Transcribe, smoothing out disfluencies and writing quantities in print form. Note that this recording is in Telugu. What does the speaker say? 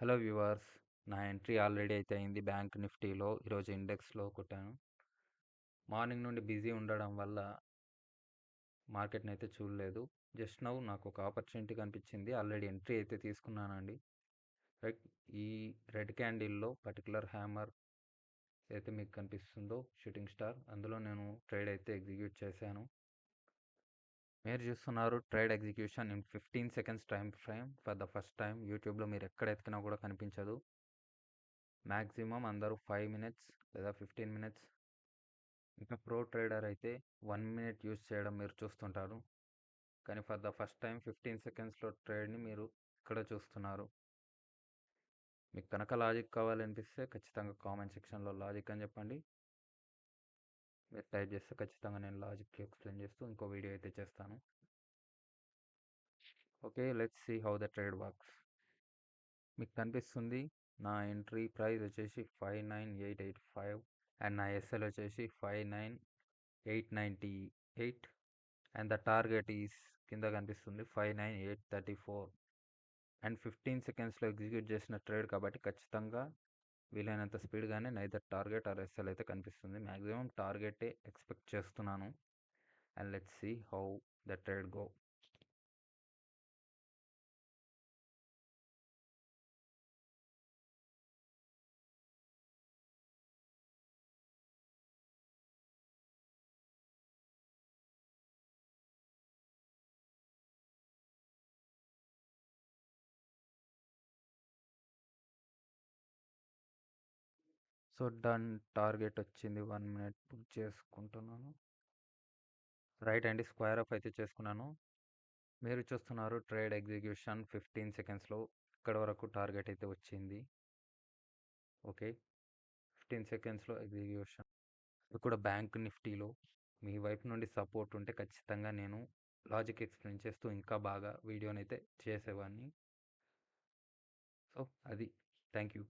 Hello viewers. నా ఎంట్రీ ఆల్రెడీ అయితే అయింది బ్యాంక్ నిఫ్టీలో. ఈరోజు ఇండెక్స్లో కొట్టాను. మార్నింగ్ నుండి బిజీ ఉండడం వల్ల మార్కెట్ని అయితే చూడలేదు. జస్ట్ నౌ నాకు ఒక ఆపర్చునిటీ కనిపించింది. ఆల్రెడీ ఎంట్రీ అయితే తీసుకున్నానండి. రైట్, ఈ రెడ్ క్యాండిల్లో పర్టికులర్ హ్యామర్ అయితే మీకు కనిపిస్తుందో షూటింగ్ స్టార్, అందులో నేను ట్రేడ్ అయితే ఎగ్జిక్యూట్ చేశాను. మీరు చూస్తున్నారు trade execution in 15 seconds time frame for the first time. యూట్యూబ్లో మీరు ఎక్కడ ఎత్తికినా కూడా కనిపించదు. మ్యాక్సిమం అందరూ 5 మినిట్స్ లేదా 15 మినిట్స్, ఇంకా ప్రో ట్రేడర్ అయితే 1 మినిట్ యూజ్ చేయడం మీరు చూస్తుంటారు. కానీ ఫర్ ద ఫస్ట్ టైం 15 సెకండ్స్లో ట్రేడ్ని మీరు ఇక్కడ చూస్తున్నారు. మీకు కనుక లాజిక్ కావాలనిపిస్తే ఖచ్చితంగా కామెంట్ సెక్షన్లో లాజిక్ అని చెప్పండి. మీరు టైప్ చేస్తే ఖచ్చితంగా నేను లాజిక్ ఎక్స్ప్లెయిన్ చేస్తూ ఇంకో వీడియో అయితే చేస్తాను. Okay, let's see how the trade works. మీకు కనిపిస్తుంది నా ఎంట్రీ ప్రైస్ వచ్చేసి 59885 అండ్ నా ఎస్ఎల్ వచ్చేసి 59898 అండ్ ద టార్గెట్ ఈస్ కింద కనిపిస్తుంది 59834 అండ్ 15 సెకండ్స్లో ఎగ్జిక్యూట్ చేసిన ట్రేడ్ కాబట్టి ఖచ్చితంగా వీలైనంత స్పీడ్గానే నైదర్ టార్గెట్ ఆర్ ఎస్ఎల్ అయితే కనిపిస్తుంది. మ్యాక్సిమం టార్గెటే ఎక్స్పెక్ట్ చేస్తున్నాను. And let's see how the trade go. So done, target వచ్చింది. 1 మినిట్ బుక్ చేసుకుంటున్నాను. రైట్ అండి, స్క్వేర్ అప్ అయితే చేసుకున్నాను. మీరు చూస్తున్నారు ట్రేడ్ ఎగ్జిక్యూషన్ 15 సెకండ్స్లో ఇక్కడ వరకు టార్గెట్ అయితే వచ్చింది. ఓకే, 15 సెకండ్స్లో ఎగ్జిక్యూషన్. ఇది కూడా బ్యాంక్ నిఫ్టీలో మీ వైపు నుండి సపోర్ట్ ఉంటే ఖచ్చితంగా నేను లాజిక్ ఎక్స్ప్లెయిన్ చేస్తూ ఇంకా బాగా వీడియోని అయితే చేసేవాడిని. సో అది, థ్యాంక్ యూ.